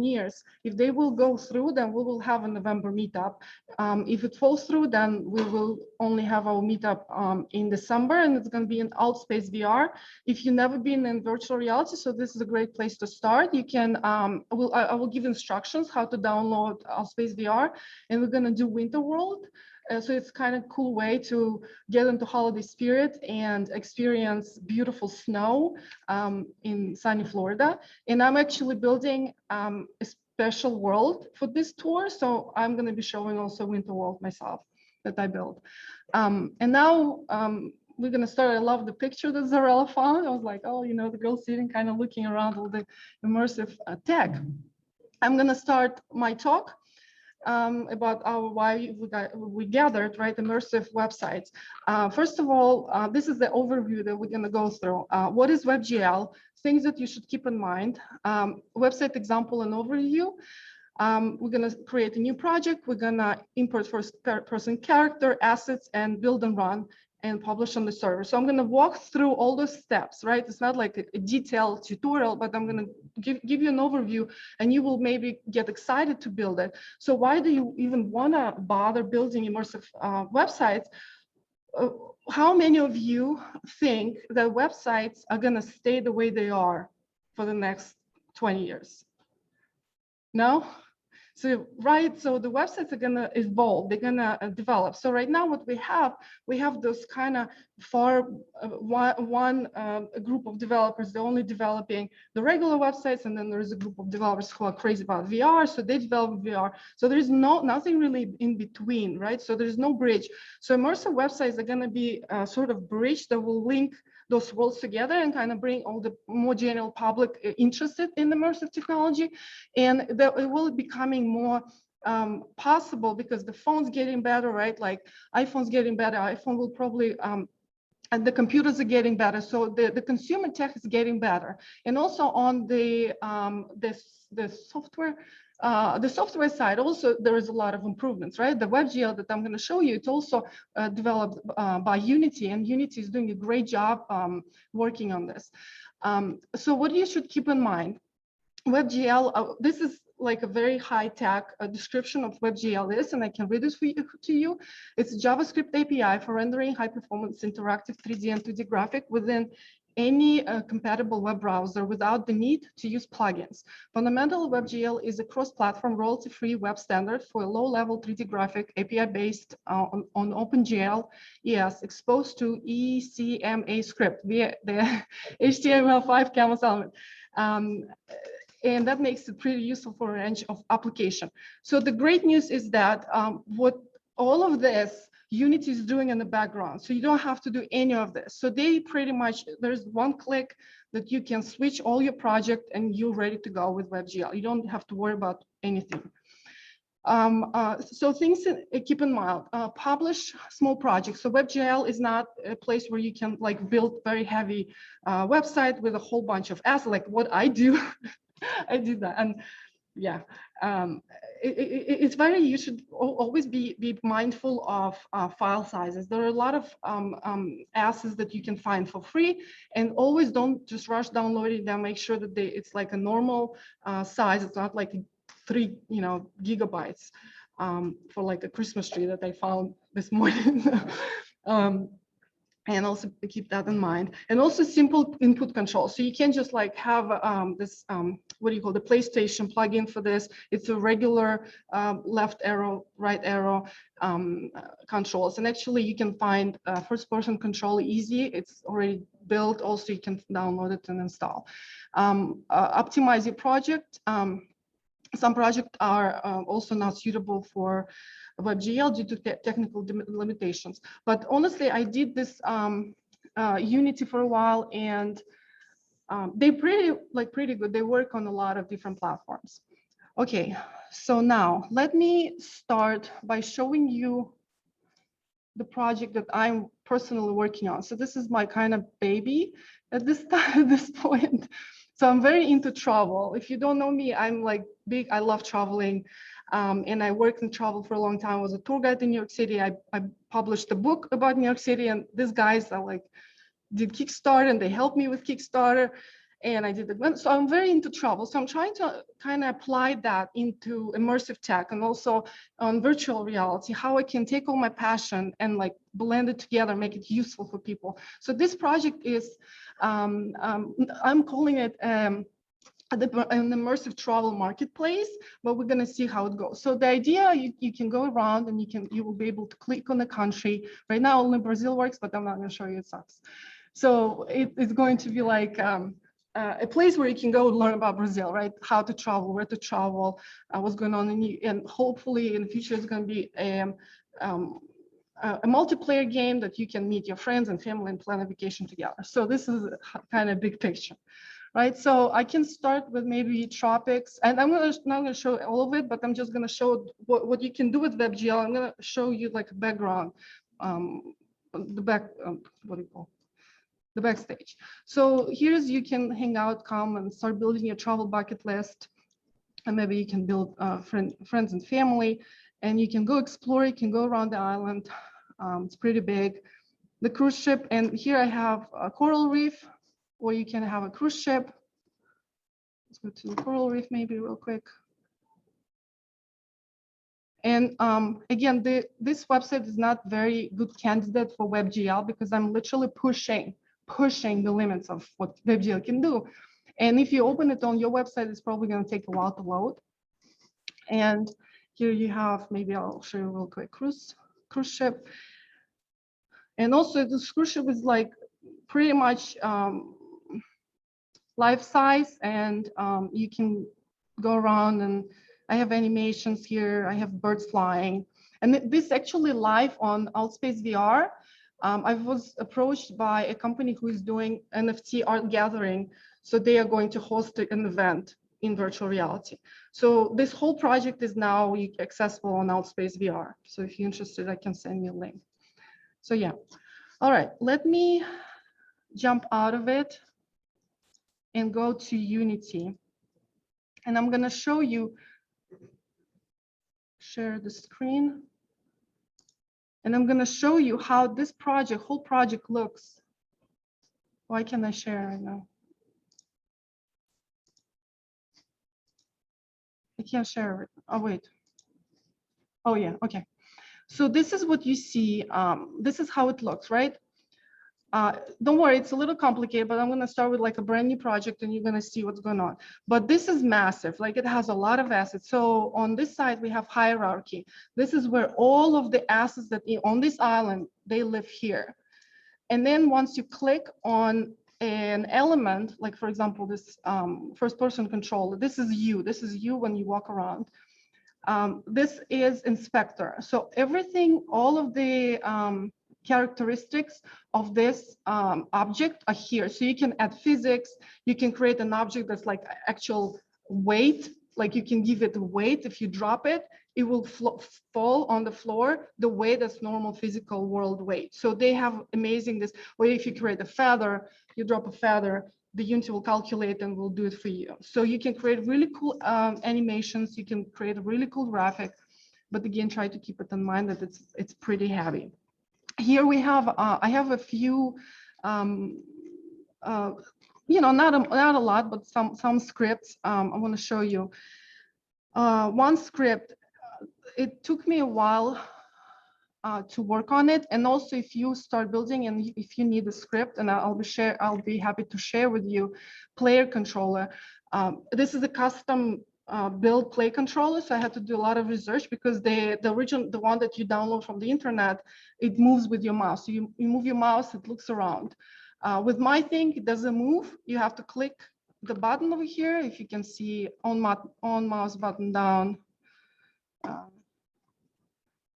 years. If they will go through, then we will have a November meetup. If it falls through, then we will only have our meetup in December, and it's going to be in Outspace VR. If you've never been in virtual reality, so this is a great place to start. You can, I will give instructions how to download Outspace VR, and we're going to do Winter World. So it's kind of cool way to get into holiday spirit and experience beautiful snow in sunny Florida. And I'm actually building a special world for this tour. So I'm going to be showing also Winter World myself that I built. And now we're going to start. I love the picture that Zarella found. I was like, oh, you know, the girl sitting kind of looking around all the immersive tech. I'm going to start my talk about why we gathered, right, immersive websites. First of all, this is the overview that we're going to go through. What is WebGL? Things that you should keep in mind. Website example and overview. We're going to create a new project. We're going to import first-person character, assets, and build and run and publish on the server. So I'm going to walk through all those steps, right? It's not like a detailed tutorial, but I'm going to give you an overview, and you will maybe get excited to build it. So why do you even want to bother building immersive websites? How many of you think that websites are going to stay the way they are for the next 20 years? No? So, right, so the websites are gonna evolve, they're gonna develop. So right now what we have those kind of one group of developers, they're only developing the regular websites, and then there's a group of developers who are crazy about VR, so they develop VR. So there's nothing really in between, right? So there's no bridge. So immersive websites are gonna be a sort of bridge that will link those worlds together and kind of bring all the more general public interested in immersive technology. And that it will be becoming more possible because the phone's getting better, right? Like iPhone's getting better. iPhone will probably, and the computers are getting better. So the consumer tech is getting better. And also on the software side, also there is a lot of improvements, right? The WebGL that I'm going to show you, it's also developed by Unity, and Unity is doing a great job working on this. So what you should keep in mind, WebGL, this is like a very high-tech description of WebGL is, and I can read it to you. It's a JavaScript API for rendering high-performance interactive 3D and 2D graphic within any compatible web browser without the need to use plugins. Fundamental WebGL is a cross-platform royalty-free web standard for a low-level 3D graphic API based on OpenGL ES exposed to ECMA script via the HTML5 canvas element. And that makes it pretty useful for a range of application. So the great news is that what all of this Unity is doing in the background, so you don't have to do any of this. So they pretty much, there's one click that you can switch all your project and you're ready to go with WebGL. You don't have to worry about anything. So things to keep in mind, publish small projects. So WebGL is not a place where you can like build very heavy website with a whole bunch of assets, like what I do. I did that, and yeah, it's very, you should always be mindful of file sizes. There are a lot of assets that you can find for free, and always don't just rush downloading them. Make sure that it's like a normal size. It's not like 3 gigabytes for like a Christmas tree that I found this morning. And also keep that in mind. And also simple input control. So you can't just like have this, what do you call the PlayStation plugin for this. It's a regular left arrow, right arrow controls. And actually you can find first person control easy. It's already built. Also you can download it and install. Optimize your project. Some projects are also not suitable for WebGL due to technical limitations. But honestly, I did this Unity for a while, and they're pretty good. They work on a lot of different platforms. Okay, so now let me start by showing you the project that I'm personally working on. So this is my kind of baby at this time, at this point. So I'm very into travel. If you don't know me, I'm like big, I love traveling. And I worked in travel for a long time. I was a tour guide in New York City. I published a book about New York City, and these guys are like, did Kickstarter, and they helped me with Kickstarter. and I did it. So I'm very into travel. So I'm trying to kind of apply that into immersive tech and also on virtual reality, how I can take all my passion and like blend it together, make it useful for people. So this project is, I'm calling it an immersive travel marketplace, but we're going to see how it goes. So the idea, you can go around and you will be able to click on the country. Right now only Brazil works, but I'm not going to show you, it sucks. So it's going to be like a place where you can go learn about Brazil, right? How to travel, where to travel, what's going on, and hopefully in the future it's going to be a multiplayer game that you can meet your friends and family and plan a vacation together. So this is kind of big picture, right? So I can start with maybe tropics, and I'm not going to show all of it, but I'm just going to show what you can do with WebGL. I'm going to show you like a background, the backstage. So here's, you can hang out, come and start building your travel bucket list, and maybe you can build friends and family, and you can go explore, you can go around the island. It's pretty big. The cruise ship, and here I have a coral reef, or you can have a cruise ship. Let's go to the coral reef maybe real quick. And again, this website is not very good candidate for WebGL because I'm literally pushing the limits of what WebGL can do. And if you open it on your website, it's probably going to take a while to load. And here you have, maybe I'll show you real quick, cruise ship. And also this cruise ship is like pretty much life size, and you can go around, and I have animations here. I have birds flying, and this actually live on Altspace VR. I was approached by a company who is doing NFT art gathering, so they are going to host an event in virtual reality. So this whole project is now accessible on Altspace VR. So if you're interested, I can send you a link. So yeah, all right, let me jump out of it and go to Unity. And I'm going to show you, share the screen. And I'm going to show you how this project, whole project looks. Why can't I share right now? I can't share it. Oh, wait. Oh, yeah. Okay. So this is what you see. This is how it looks, right? Don't worry, it's a little complicated, but I'm going to start with like a brand new project and you're going to see what's going on. But this is massive, like it has a lot of assets. So on this side, we have hierarchy. This is where all of the assets that on this island, they live here. And then once you click on an element, like for example, this first person controller, this is you when you walk around. This is inspector. So everything, all of the characteristics of this object are here. So you can add physics, you can create an object that's like actual weight, like you can give it a weight. If you drop it, it will fall on the floor the way that's normal physical world weight. So they have amazing this, or if you create a feather, you drop a feather, the Unity will calculate and will do it for you. So you can create really cool animations, you can create a really cool graphic, but again, try to keep it in mind that it's pretty heavy. Here we have, I have a few, you know, not a lot, but some scripts I want to show you. One script, it took me a while to work on it, and also if you start building and if you need a script, and I'll be happy to share with you, player controller. This is a custom build play controller, so I had to do a lot of research because the one that you download from the internet, it moves with your mouse. So you move your mouse, it looks around. With my thing, it doesn't move. You have to click the button over here. If you can see on mouse button down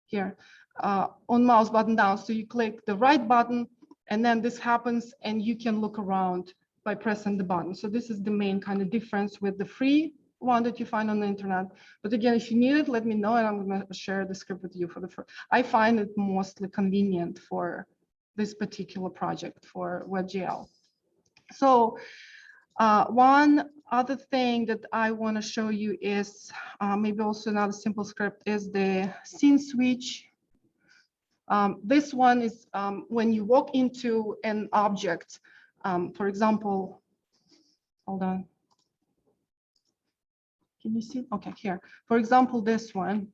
here, on mouse button down. So you click the right button, and then this happens, and you can look around by pressing the button. So this is the main kind of difference with the free one that you find on the internet. But again, if you need it, let me know, and I'm going to share the script with you for the first. I find it mostly convenient for this particular project for WebGL. So one other thing that I want to show you is maybe also another simple script is the scene switch. This one is when you walk into an object, for example, hold on. Can you see? Okay, here. For example, this one.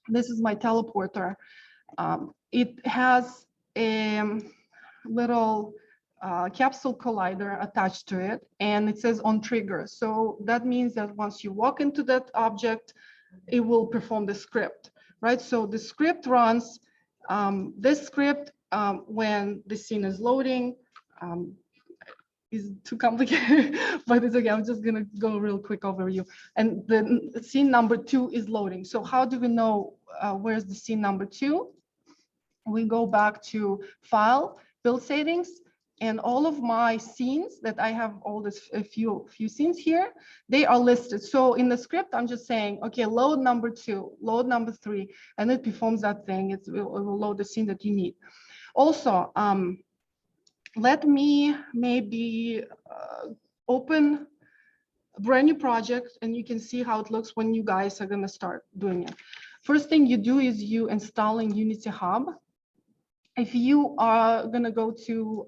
This is my teleporter. It has a little capsule collider attached to it, and it says on trigger. So that means that once you walk into that object, it will perform the script, right? So the script runs this script when the scene is loading. Is too complicated, but it's okay. I'm just gonna go real quick overview. And the scene number 2 is loading. So how do we know where's the scene number 2? We go back to File, Build Settings, and all of my scenes that I have all this a few scenes here, they are listed. So in the script, I'm just saying, okay, load number 2, load number 3, and it performs that thing. It will load the scene that you need. Also, let me maybe open a brand new project, and you can see how it looks when you guys are going to start doing it. First thing you do is you installing Unity Hub. If you are going to go to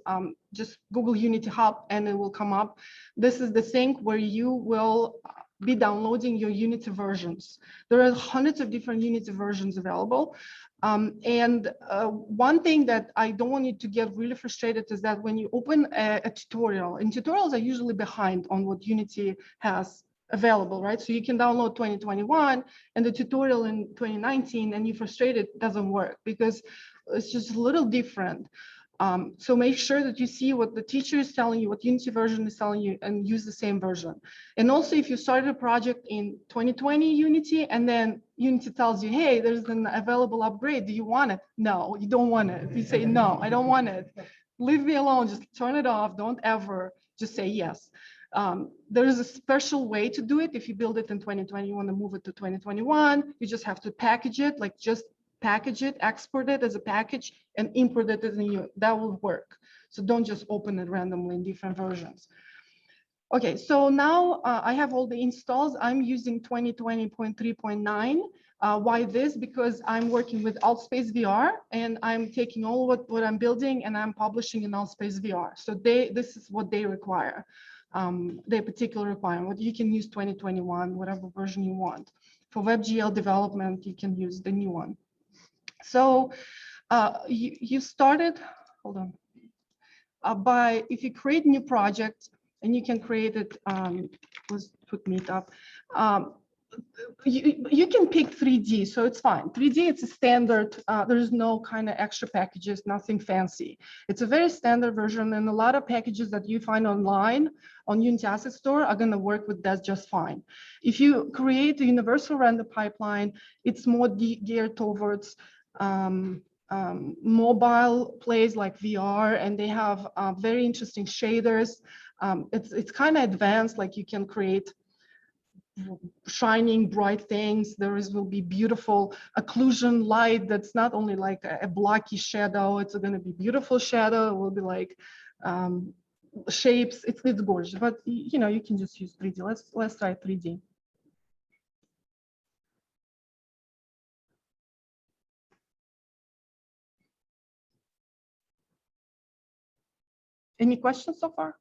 just Google Unity Hub and it will come up, this is the thing where you will be downloading your Unity versions. There are hundreds of different Unity versions available. One thing that I don't want you to get really frustrated is that when you open a tutorial, and tutorials are usually behind on what Unity has available, right? So you can download 2021 and the tutorial in 2019 and you're frustrated, it doesn't work because it's just a little different. So make sure that you see what the teacher is telling you, what Unity version is telling you, and use the same version. And also, if you started a project in 2020 Unity, and then Unity tells you, hey, there's an available upgrade, do you want it? No, you don't want it. If you say, no, I don't want it, leave me alone, just turn it off. Don't ever just say yes. There is a special way to do it. If you build it in 2020, you want to move it to 2021, you just have to package it, like just package it, export it as a package, and import it as a new. That will work. So don't just open it randomly in different versions. Okay, so now I have all the installs. I'm using 2020.3.9. Why this? Because I'm working with Altspace VR, and I'm taking all what I'm building and I'm publishing in Altspace VR. So this is what they require, their particular requirement. You can use 2021, whatever version you want. For WebGL development, you can use the new one. So you started, hold on, if you create new project, and you can create it, let's put meetup. You can pick 3D, so it's fine. 3D, it's a standard. There's no kind of extra packages, nothing fancy. It's a very standard version, and a lot of packages that you find online on Unity Asset Store are going to work with that just fine. If you create a universal render pipeline, it's more geared towards mobile plays like VR, and they have very interesting shaders. It's kind of advanced, like you can create shining bright things. Will be beautiful occlusion light that's not only like a blocky shadow, it's going to be beautiful shadow. It will be like shapes. It's gorgeous, but you know, you can just use 3D. Let's try 3D. Any questions so far?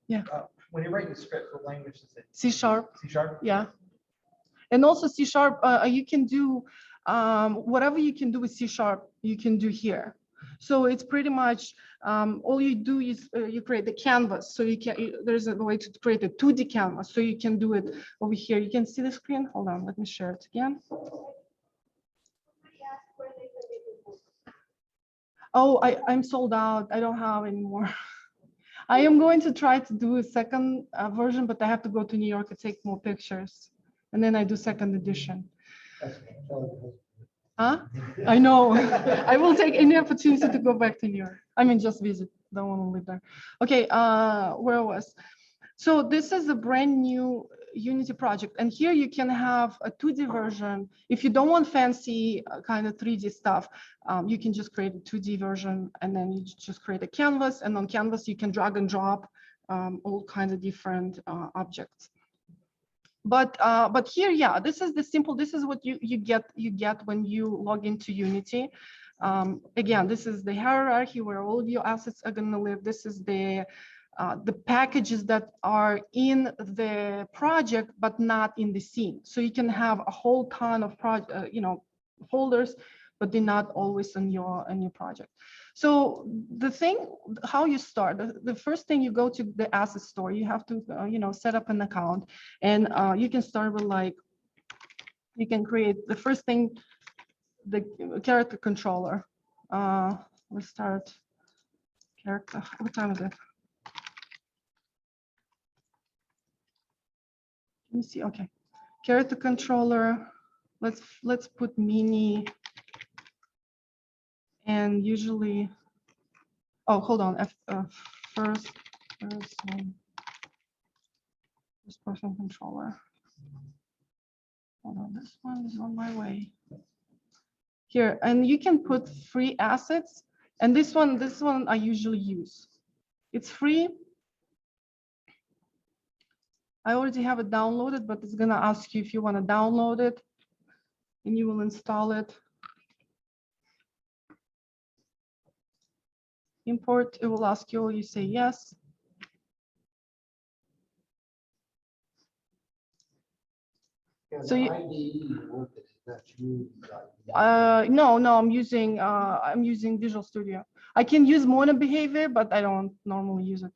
Yeah. When you're writing the script, what language is it? C#. C#? Yeah. And also C#, you can do whatever you can do with C#, you can do here. So it's pretty much all you do is you create the canvas. So there's a way to create a 2D canvas. So you can do it over here. You can see the screen. Hold on, let me share it again. Oh, I'm sold out. I don't have any more. I am going to try to do a second version, but I have to go to New York to take more pictures. And then I do second edition. Huh? I know. I will take any opportunity to go back to New York. I mean, just visit. Don't want to live there. Okay, where I was. So this is a brand new Unity project. And here you can have a 2D version. If you don't want fancy kind of 3D stuff, you can just create a 2D version, and then you just create a canvas. And on canvas, you can drag and drop all kinds of different objects. But here, yeah, this is the simple. This is what you get when you log into Unity. Again, this is the hierarchy where all of your assets are going to live. This is the the packages that are in the project but not in the scene. So you can have a whole ton of folders, but they're not always in your project. So the thing, how you start, the first thing, you go to the asset store. You have to set up an account, and you can start with, like, you can create the first thing, the character controller. Let's start character. What time is it? Let me see. Okay, character controller. Let's put mini. And usually, oh, hold on. First person controller. Hold on, this one is on my way. Here, and you can put free assets. And this one I usually use. It's free. I already have it downloaded, but it's gonna ask you if you want to download it, and you will install it. Import, it will ask you, you say yes. Yeah, So you, IDE, no, I'm using Visual Studio. I can use Mono behavior, but I don't normally use it.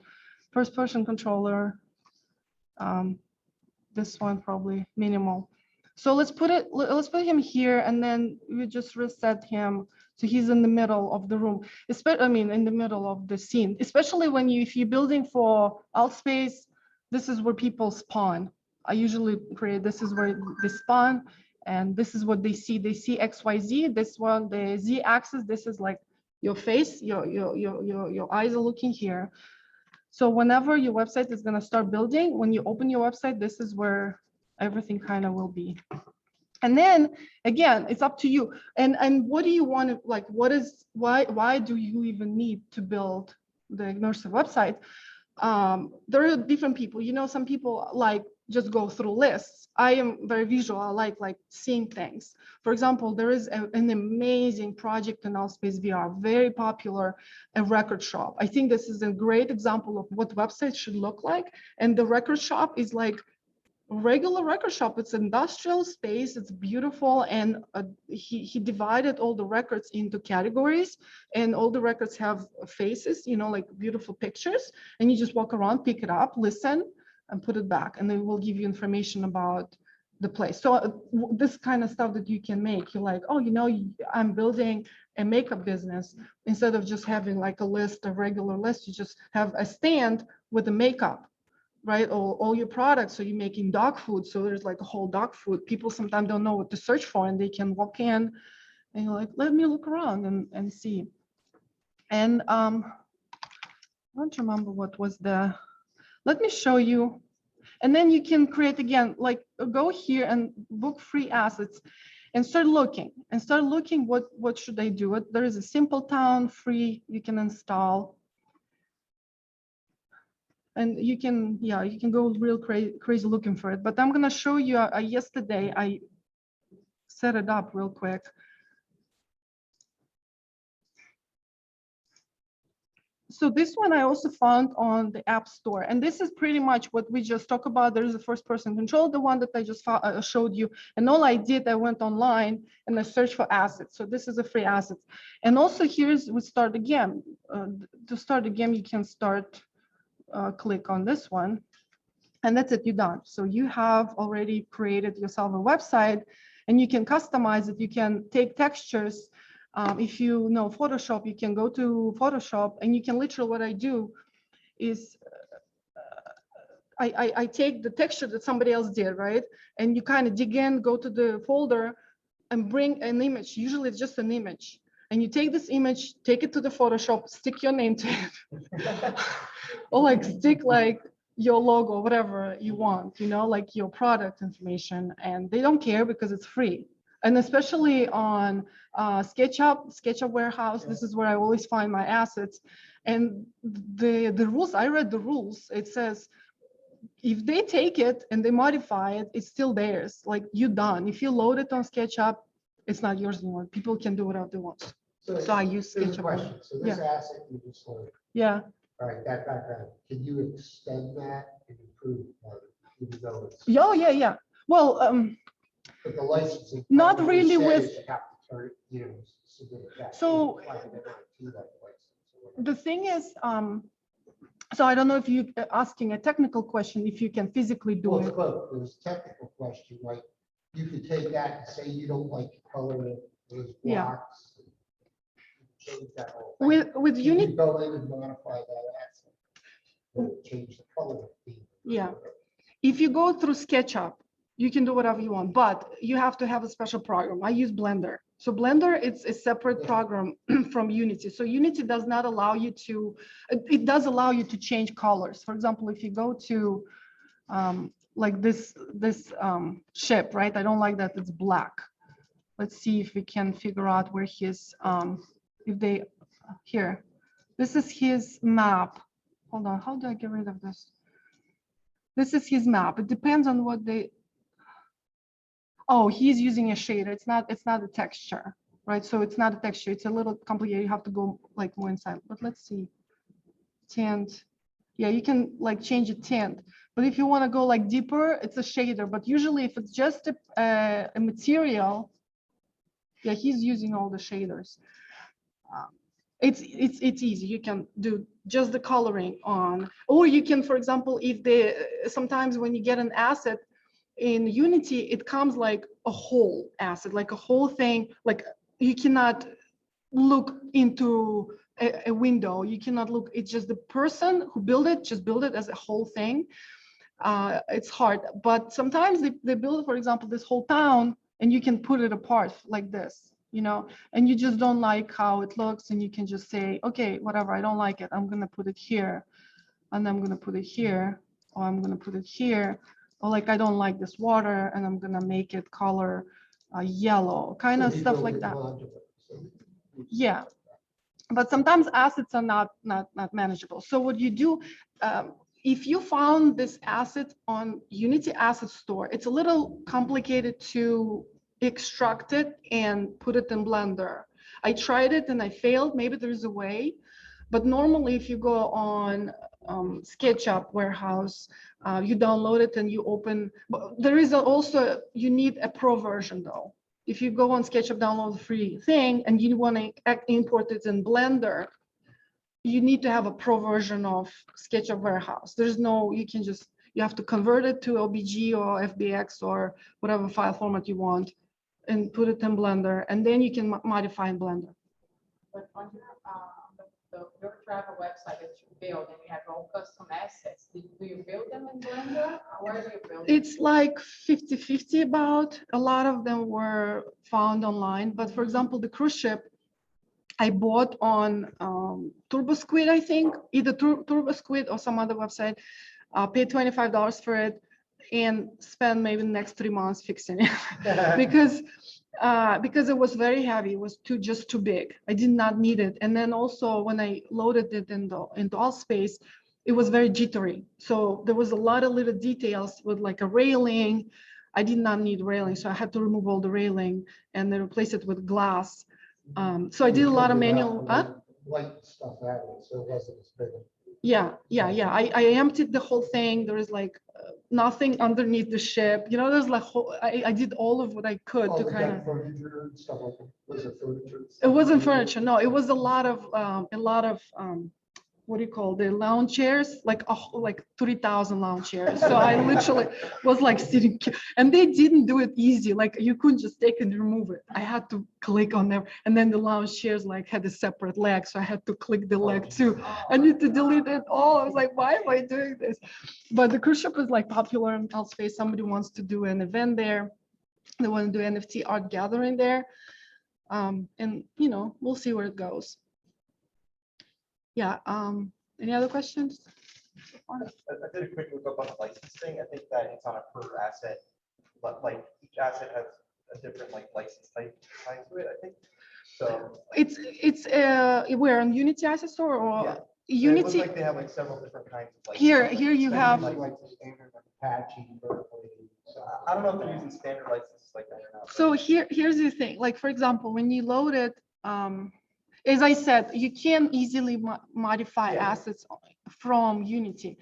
First person controller. This one probably minimal. So let's put him here, and then we just reset him so he's in the middle of the room. In the middle of the scene, especially if you're building for Altspace, this is where people spawn. I usually create, this is where they spawn, and this is what they see. They see XYZ. This one, the Z axis, this is like your face, your eyes are looking here. So whenever your website is going to start building, when you open your website, this is where everything kind of will be. And then again, it's up to you. And what do you want to, like, why do you even need to build the immersive website? There are different people, some people like just go through lists. I am very visual. I like seeing things. For example, there is an amazing project in Altspace VR, very popular, a record shop. I think this is a great example of what websites should look like. And the record shop is like a regular record shop. It's industrial space. It's beautiful. And he divided all the records into categories, and all the records have faces, like beautiful pictures. And you just walk around, pick it up, listen, and put it back, and then we'll give you information about the place. So this kind of stuff that you can make, you're like, oh, I'm building a makeup business. Instead of just having like a list, a regular list, you just have a stand with the makeup, right? Or all your products. So you're making dog food, so there's like a whole dog food. People sometimes don't know what to search for, and they can walk in and you're like, let me look around and see. And I don't remember what was let me show you. And then you can create again, like go here and book free assets and start looking what should I do. There is a simple town free, you can install. And you can go real crazy looking for it. But I'm gonna show you, yesterday I set it up real quick. So this one I also found on the App Store, and this is pretty much what we just talked about. There is a first-person control, the one that I just showed you, and all I did, I went online and I searched for assets. So this is a free asset, and also we start again. To start again, you can click on this one, and that's it. You're done. So you have already created yourself a website, and you can customize it. You can take textures. If you know Photoshop, you can go to Photoshop, and you can literally, what I do is I take the texture that somebody else did, right? And you kind of dig in, go to the folder and bring an image. Usually it's just an image. And you take this image, take it to the Photoshop, stick your name to it. Or like stick like your logo, whatever you want, like your product information. And they don't care because it's free. And especially on SketchUp Warehouse, this is where I always find my assets. And the rules, I read the rules. It says, if they take it and they modify it, it's still theirs. Like, you're done. If you load it on SketchUp, it's not yours anymore. People can do whatever they want. So I use SketchUp. So this asset you just loaded. Yeah. All right, that background, can you extend that and improve even though it's, Yeah. Well, but the licensing. Not what they really say with- is you have to turn it, submit it back. So- They're not to that license or whatever. the thing is, so I don't know if you're asking a technical question, if you can physically do Well, it's it. both. There's a technical question, like you could take that and say you don't like the color of those Yeah. blocks. and change that whole thing. With You Unity, could go in and modify that asset. or Change the color of the theme. Yeah. if you go through SketchUp, you can do whatever you want, but you have to have a special program. I use Blender. So Blender, it's a separate Yeah. program from Unity. So Unity does not allow you to, it does allow you to change colors. For example, if you go to like this ship, right? I don't like that it's black. Let's see if we can figure out where his, if they, here. This is his map. Hold on, how do I get rid of this? This is his map. It depends on what they, oh, he's using a shader. It's not a texture, right? So it's not a texture. It's a little complicated. You have to go like more inside. But let's see. Tint. Yeah, you can like change a tint. But if you want to go like deeper, it's a shader. But usually if it's just a material, yeah, he's using all the shaders. It's easy. You can do just the coloring on, or you can, for example, if they sometimes when you get an asset in Unity, it comes like a whole asset, like a whole thing. Like you cannot look into a window. You cannot look. It's just the person who built it, just build it as a whole thing. It's hard, but sometimes they build, for example, this whole town, and you can put it apart like this. And you just don't like how it looks, and you can just say, okay, whatever, I don't like it. I'm gonna put it here, and I'm gonna put it here, or I'm gonna put it here, or like I don't like this water, and I'm gonna make it color yellow, kind So of he stuff built like it that. modular, so Yeah, but sometimes assets are not manageable. So what you do, if you found this asset on Unity Asset Store, it's a little complicated to extract it and put it in Blender. I tried it and I failed. Maybe there's a way, but normally if you go on SketchUp Warehouse, you download it and you open. But there is also, you need a pro version though. If you go on SketchUp, download the free thing, and you want to import it in Blender, you need to have a pro version of SketchUp Warehouse. There's no, you have to convert it to OBJ or FBX or whatever file format you want, and put it in Blender, and then you can modify in Blender. But on your travel website that you build and you have all custom assets, do you build them in Blender? Or where do you build them? It's like 50-50 about. A lot of them were found online, but for example, the cruise ship I bought on TurboSquid, I think, either TurboSquid or some other website, paid $25 for it and spent maybe the next 3 months fixing it because it was very heavy. It was just too big. I did not need it. And then also when I loaded it into Allspace, it was very jittery. So there was a lot of little details with like a railing. I did not need railing, so I had to remove all the railing and then replace it with glass. So I did a lot of manual. Light stuff out of it, so it wasn't as big. Yeah. I emptied the whole thing. There is like nothing underneath the ship. There's like I did all of what I could Oh, to was kind that of. furniture and stuff like that? Was it furniture? and It stuff? wasn't furniture. No, it was a lot of what do you call the lounge chairs, like 3,000 lounge chairs. So I literally was like sitting, and they didn't do it easy. Like you couldn't just take and remove it. I had to click on them, and then the lounge chairs like had a separate leg, so I had to click the leg too. I need to delete it all. I was like, why am I doing this? But the cruise ship is like popular in Allspace. Somebody wants to do an event there. They want to do NFT art gathering there, and we'll see where it goes. Yeah. Any other questions? I did a quick look up on the licensing. I think that it's on a per asset, but like each asset has a different like license type to it, I think. So It's we're on Unity Asset Store or yeah. Unity. It looks like they have like several different kinds of license. Here you have. Like the standard Apache, Berkeley. So I don't know if they're using standard licenses like that or not. So here's the thing. Like for example, when you load it, as I said, you can easily modify Yeah. assets from Unity.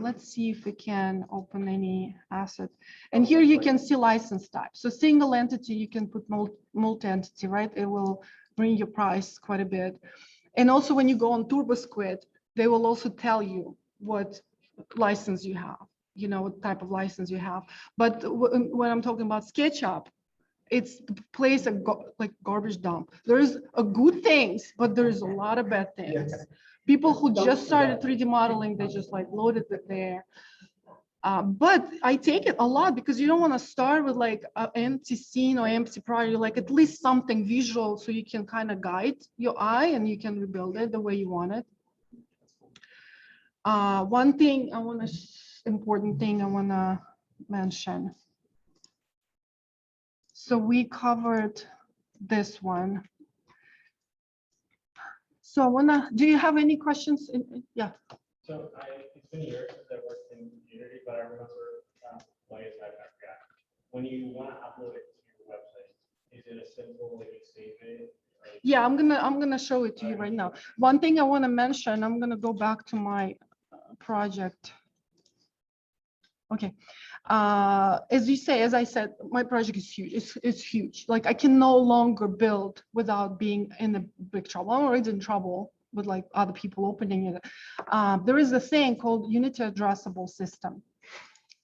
Let's see if we can open any asset. And here you can see license type. So single entity, you can put multi-entity, right? It will bring your price quite a bit. And also when you go on TurboSquid, they will also tell you what license you have, you know, what type of license you have. But when I'm talking about SketchUp, it's the place like garbage dump. There's a good things, but there's a lot of bad things. People who just started 3D modeling, they just like loaded it there. But I take it a lot because you don't want to start with like an empty scene or empty project. You like at least something visual so you can kind of guide your eye and you can rebuild it the way you want it. One thing I want to, important thing I want to mention. So we covered this one. So I want to, do you have any questions? Yeah. So it's been years since I worked in Unity, but I remember I forgot. When you want to upload it to your website, is it a simple like you save it? Yeah, I'm gonna show it to you right now. One thing I want to mention, I'm gonna go back to my project. Okay, as you say, as I said, my project is huge. It's huge. Like I can no longer build without being in a big trouble. I'm already in trouble with like other people opening it. There is a thing called Unity Addressable System.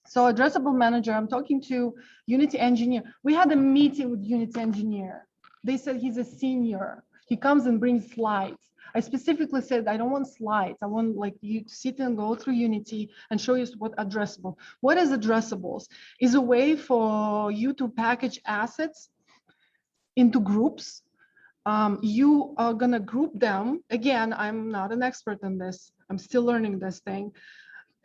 So Addressable Manager, I'm talking to Unity engineer. We had a meeting with Unity engineer. They said he's a senior. He comes and brings slides. I specifically said, I don't want slides. I want like you to sit and go through Unity and show you what addressable. What is addressables? Is a way for you to package assets into groups. You are gonna group them. Again, I'm not an expert in this. I'm still learning this thing.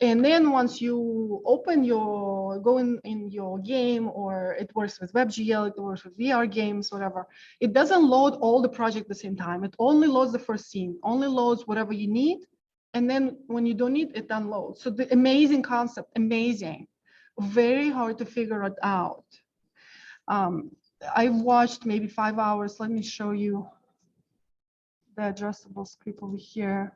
And then once you open go in your game, or it works with WebGL, it works with VR games, whatever, it doesn't load all the project at the same time. It only loads the first scene, only loads whatever you need. And then when you don't need it, unloads. So the amazing concept, amazing, very hard to figure it out. I've watched maybe 5 hours. Let me show you the addressable script over here.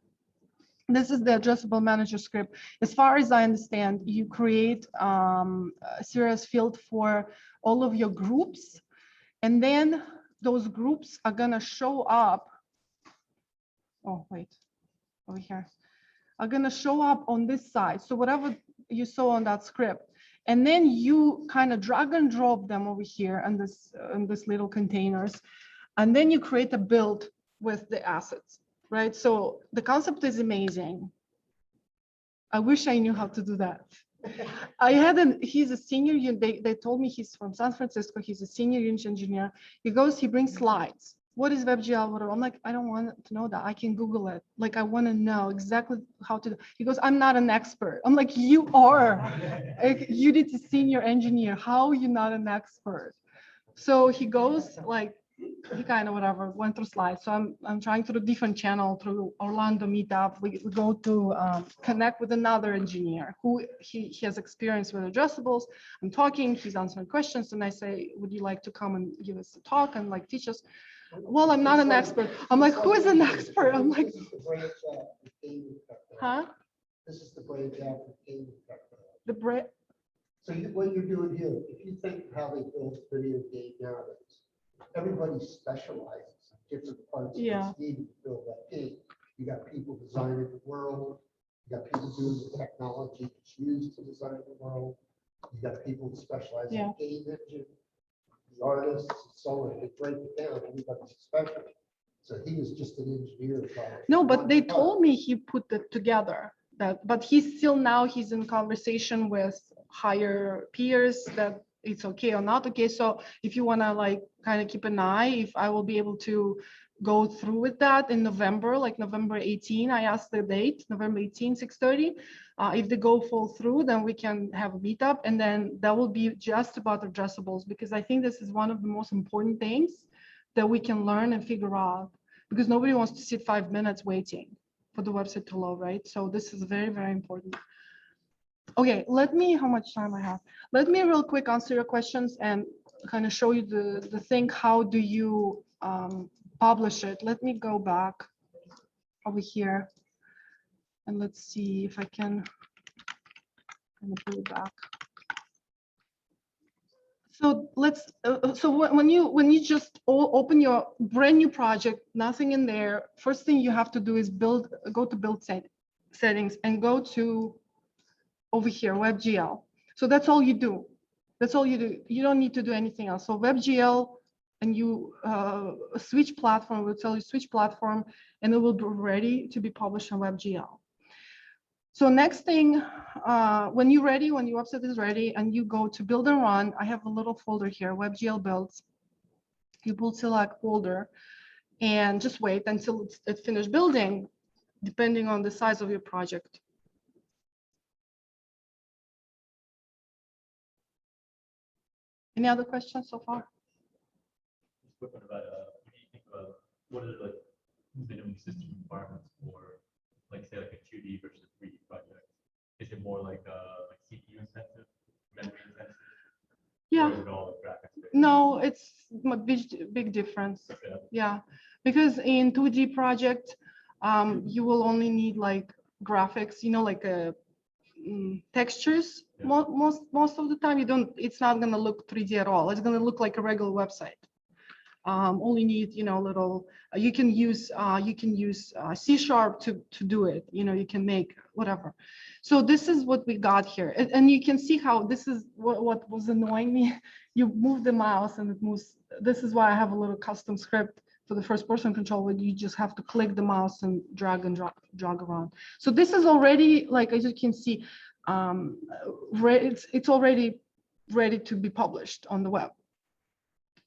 This is the addressable manager script. As far as I understand, you create a serious field for all of your groups, and then those groups are gonna show up. Oh, wait, over here. Are gonna show up on this side. So whatever you saw on that script, and then you kind of drag and drop them over here in this little containers, and then you create a build with the assets. Right, so the concept is amazing. I wish I knew how to do that. He's a senior, they told me he's from San Francisco, he's a senior Unity engineer. He brings slides. What is WebGL, whatever? I'm like, I don't want to know that, I can Google it. Like, I want to know exactly how to do. He goes, I'm not an expert. I'm like, you are a Unity senior engineer. How are you not an expert? So he goes like, he kind of whatever went through slides. So I'm trying through a different channel through Orlando meetup. We go to connect with another engineer who he has experience with addressables. I'm talking, he's answering questions, and I say, would you like to come and give us a talk and like teach us? Well, I'm not an expert. I'm like, who is an expert? I'm like, huh? This is the branch out for game vector. The bread. So what you're doing here, if you think of how they build video game nowadays, everybody specializes in different parts of Yeah. what's needed to build that game. You got people designing the world, you got people doing the technology that's used to design the world, you got people who specialize in game engine, the artists, and so on. They break it down, everybody's special. So he was just an engineer. No, but they told me he put it together. But he's still now he's in conversation with higher peers that it's okay or not okay. So if you want to like kind of keep an eye, if I will be able to go through with that in November, like November 18, I asked the date, November 18, 6:30. If the go fall through, then we can have a meetup, and then that will be just about addressables, because I think this is one of the most important things that we can learn and figure out, because nobody wants to sit 5 minutes waiting for the website to load, right? So this is very, very important. Okay, how much time I have? Let me real quick answer your questions and kind of show you the thing, how do you publish it? Let me go back over here. And let's see if I can pull it back. So let's. So when you just open your brand new project, nothing in there. First thing you have to do is go to build settings and go to over here WebGL. So that's all you do. That's all you do. You don't need to do anything else. So WebGL, and you switch platform, will tell you switch platform, and it will be ready to be published on WebGL. So next thing, when you're ready, when your website is ready and you go to build and run, I have a little folder here, WebGL builds. You will select folder and just wait until it's finished building, depending on the size of your project. Any other questions so far? Just quick one about what do you think about what are like minimum system requirements for like say like a 2D versus a 3D project? Is it more like CPU intensive, memory intensive? Yeah. Or is it all like graphics based? No, it's a big difference. Okay. Yeah, because in 2D project, you will only need like graphics, you know, like textures. Yeah. Most of the time, it's not gonna look 3D at all. It's gonna look like a regular website. Only need, you know, little. You can use C# to do it. You know, you can make whatever. So this is what we got here, and you can see how this is what was annoying me. You move the mouse and it moves. This is why I have a little custom script for the first person control where you just have to click the mouse and drag and drag around. So this is already, like, as you can see, it's already ready to be published on the web.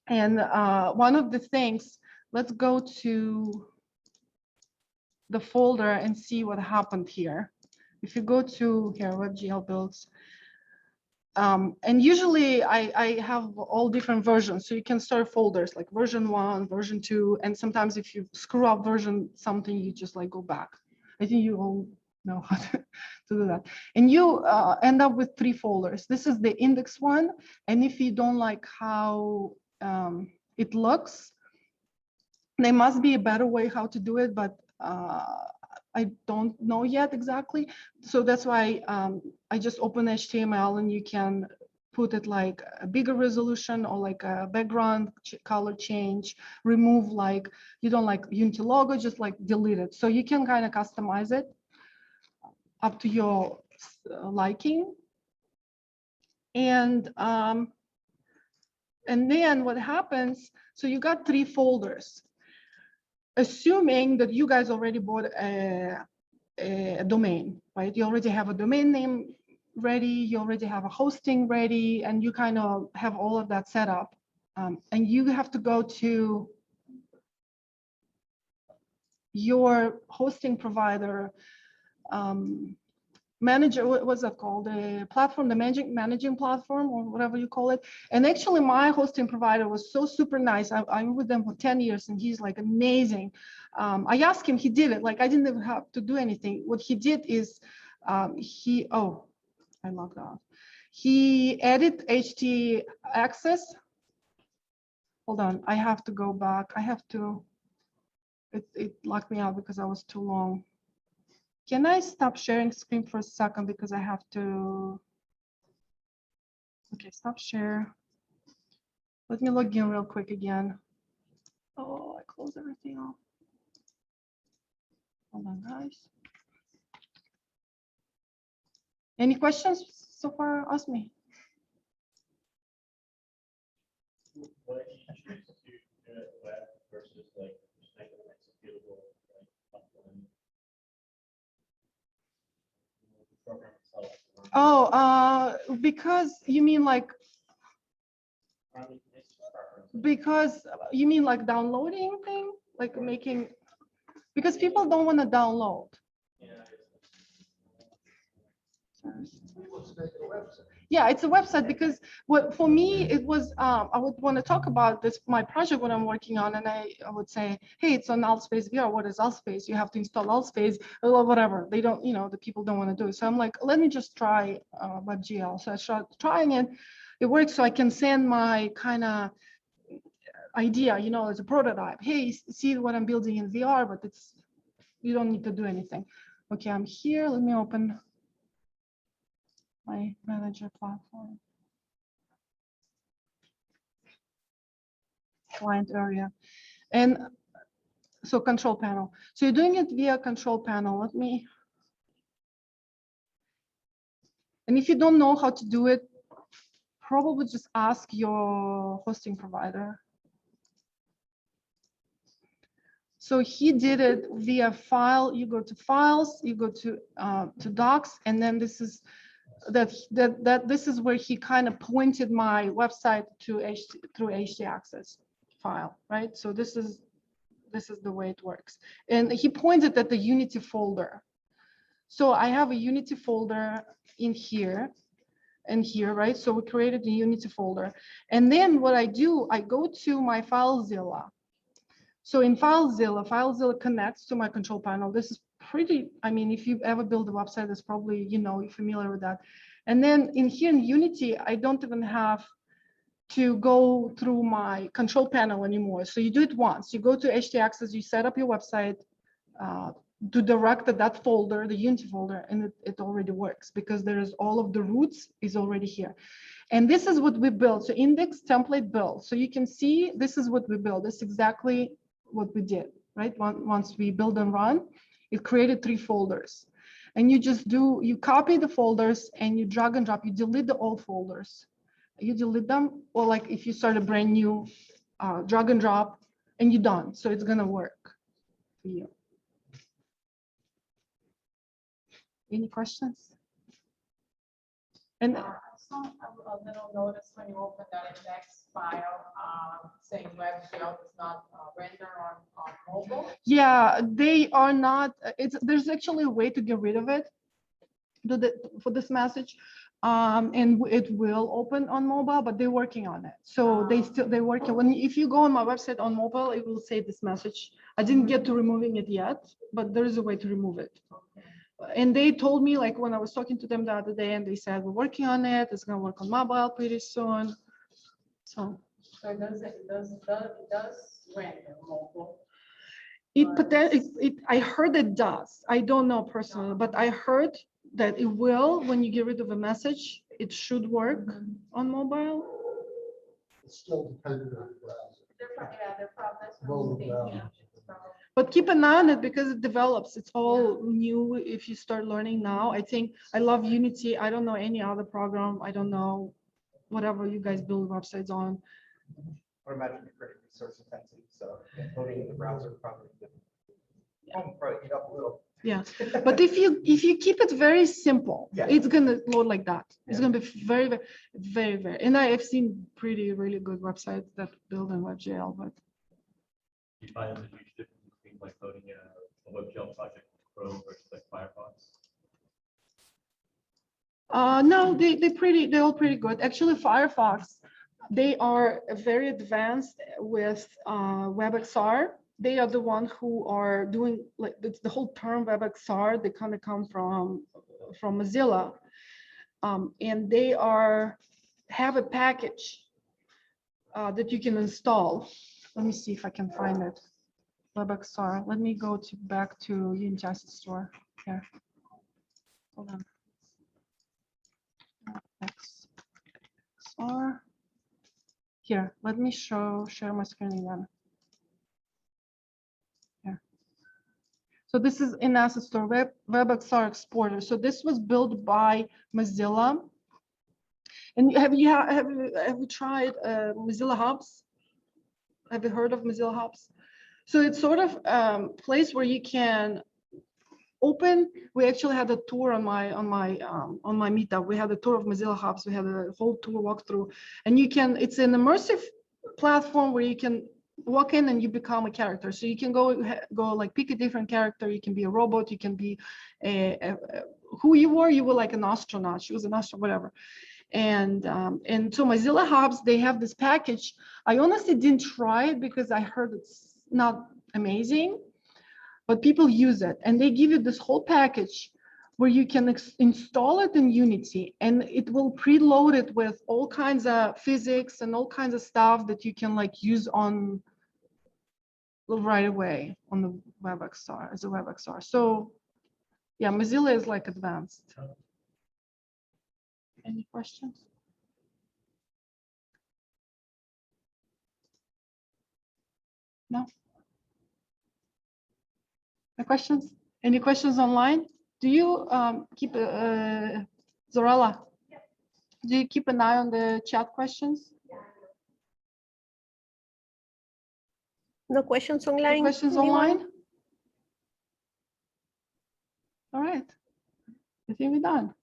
And one of the things, let's go to the folder and see what happened here. If you go to here, WebGL builds, and usually I have all different versions. So you can start folders like version 1, version 2, and sometimes if you screw up version something, you just like go back. I think you all know how to do that. And you end up with 3 folders. This is the index one. And if you don't like how it looks, there must be a better way how to do it, but I don't know yet exactly. So that's why I just open HTML and you can put it like a bigger resolution or like a background color change, remove like, you don't like Unity logo, just like delete it. So you can kind of customize it up to your liking. And then what happens, so you got 3 folders. Assuming that you guys already bought a domain, right? You already have a domain name ready, you already have a hosting ready, and you kind of have all of that set up. And you have to go to your hosting provider, manager, what's that called? The platform, the managing platform, or whatever you call it. And actually my hosting provider was so super nice. I'm with them for 10 years and he's like amazing. I asked him, he did it. Like I didn't even have to do anything. What he did is I logged out. He added HT access. Hold on, I have to go back. It locked me out because I was too long. Can I stop sharing screen for a second because I have to, okay, stop share. Let me log in real quick again. Oh, I closed everything off. Hold on, guys. Any questions so far? Ask me. What do you choose to do it web versus like just make it executable, like uploading the program itself? Oh, because you mean like, Probably it's just preference. because you mean like downloading thing, like making, because people don't want to download. Yeah. Let's make a website. Yeah, it's a website because what for me it was, I would want to talk about this, my project, what I'm working on, and I would say, hey, it's on Altspace VR. What is Altspace? You have to install Altspace or whatever. They don't, you know, the people don't want to do it. So I'm like, let me just try WebGL. So I started trying it. It works. So I can send my kind of idea, you know, as a prototype. Hey, see what I'm building in VR, but you don't need to do anything. Okay, I'm here. Let me open my manager platform. Client area. And so control panel. So you're doing it via control panel. Let me. And if you don't know how to do it, probably just ask your hosting provider. So he did it via file. You go to files, you go to docs, and then this is this is where he kind of pointed my website to through htaccess file, right? So this is the way it works. And he pointed at the Unity folder. So I have a Unity folder in here and here, right? So we created the Unity folder. And then what I do, I go to my Filezilla. So in Filezilla connects to my control panel. This is pretty, I mean, if you've ever built a website, that's probably, you know, you're familiar with that. And then in here in Unity, I don't even have to go through my control panel anymore. So you do it once. You go to htaccess, you set up your website to direct at that folder, the Unity folder, and it already works because there is all of the roots is already here. And this is what we built. So index template build. So you can see this is what we built. This is exactly what we did, right? Once we build and run, it created 3 folders. And you just you copy the folders and you drag and drop, you delete the old folders. You delete them, or like if you start a brand new drag and drop and you're done. So it's gonna work for you. Any questions? And I saw a little notice when you open that index file saying WebGL does not render on mobile. yeah, they are not. There's actually a way to get rid of it for this message, and it will open on mobile, but they're working on it. So they're working. If you go on my website on mobile, it will say this message. I didn't get to removing it yet, but there is a way to remove it. And they told me, like when I was talking to them the other day, and they said we're working on it. It's gonna work on mobile pretty soon. So it does render mobile. I heard it does. I don't know personally, but I heard that it will. When you get rid of a message, it should work on mobile. It's still dependent on the browser. They're probably Mobile browser. But keep an eye on it because it develops. It's all new. If you start learning now, I think I love Unity. I don't know any other program. I don't know whatever you guys build websites on. I would imagine it's pretty resource intensive, so loading in the browser probably probably eat up a little. Yeah, but if you keep it very simple, Yeah. it's gonna load like that. It's Yeah. gonna be very, very, very, very. And I have seen really good websites that build in WebGL, but You find there's a huge difference between like loading a WebGL project in Chrome versus like Firefox. no, they're all pretty good. Actually, Firefox, they are very advanced with WebXR. They are the one who are doing like the whole term WebXR. They kind of come from Mozilla, and they have a package that you can install. Let me see if I can find it. WebXR. Let me go back to Unity Asset Store. Here. Hold on. XR. Here, let me share my screen again. Here. So this is in Asset Store WebXR Exporter. So this was built by Mozilla. And have you tried Mozilla Hops? Have you heard of Mozilla Hops? So it's sort of place where you can open. We actually had a tour on my meetup. We had a tour of Mozilla Hops. We had a whole tour walkthrough, and it's an immersive platform where you can walk in and you become a character. So you can go like pick a different character. You can be a robot. You can be who you were. You were like an astronaut. She was an astronaut, whatever. And so Mozilla Hops, they have this package. I honestly didn't try it because I heard it's not amazing, but people use it, and they give you this whole package where you can install it in Unity, and it will preload it with all kinds of physics and all kinds of stuff that you can like use on right away on the WebXR as a WebXR. So Yeah, Mozilla is like advanced. Any questions? No? No questions? Any questions online? Do you keep, Zorella? Do you keep an eye on the chat questions? No questions online? Any questions Anyone? online? All right. I think we're done.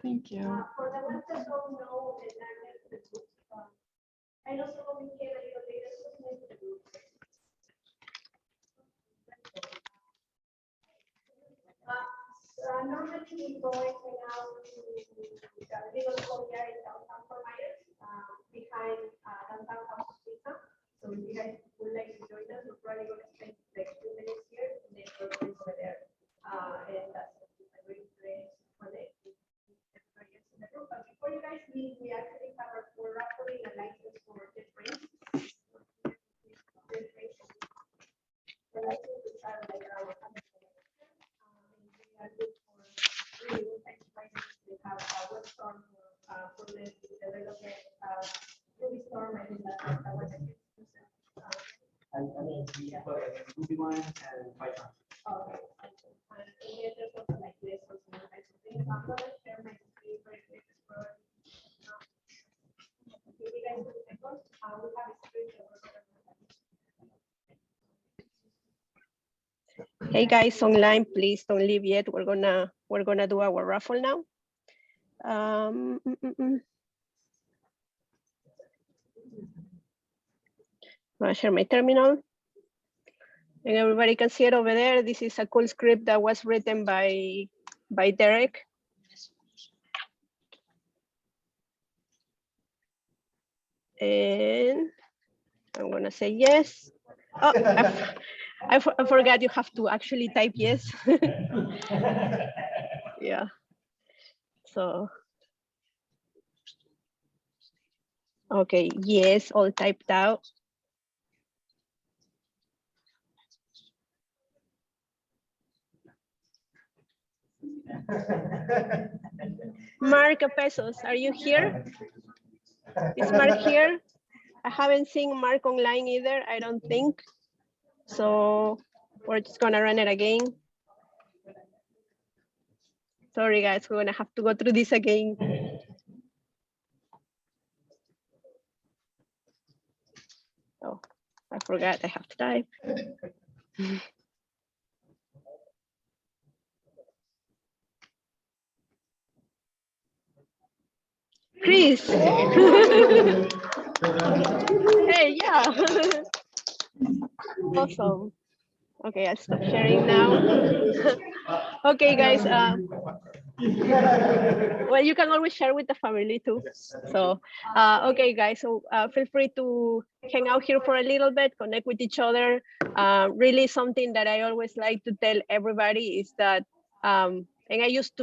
Thank you. For the ones that don't know and are the group, I know some of you came a little later, so maybe the group. Normally we go and hang out to the little courtyard in downtown Fort Myers, behind downtown House Pizza. So if you guys would like to join us, we're probably going to spend like 2 minutes here and then we're going over there. And that's a great place for the experience in the group. But before you guys leave, we actually have we're offering a license for different. The license is like our we have a web storm for the development Ruby storm and that was I mean, we put like Ruby line and Python. okay. And then there's also like this or some types of things. I'm gonna share my screen for you guys. If you guys would take those, we have a screen that we're gonna. Hey guys online, please don't leave yet. We're gonna do our raffle now. I'm gonna share my terminal. And everybody can see it over there. This is a cool script that was written by Derek. And I'm gonna say yes. Oh, I forgot you have to actually type yes. Yeah. So, okay, yes, all typed out. Mark Pesos, are you here? Is Mark here? I haven't seen Mark online either, I don't think. So we're just gonna run it again. Sorry guys, we're gonna have to go through this again. Oh, I forgot I have to type. Chris. Hey, yeah. Awesome. Okay, I'll stop sharing now. Okay, guys. Well, you can always share with the family too. So, okay, guys. So feel free to hang out here for a little bit, connect with each other. Really, something that I always like to tell everybody is that, and I used to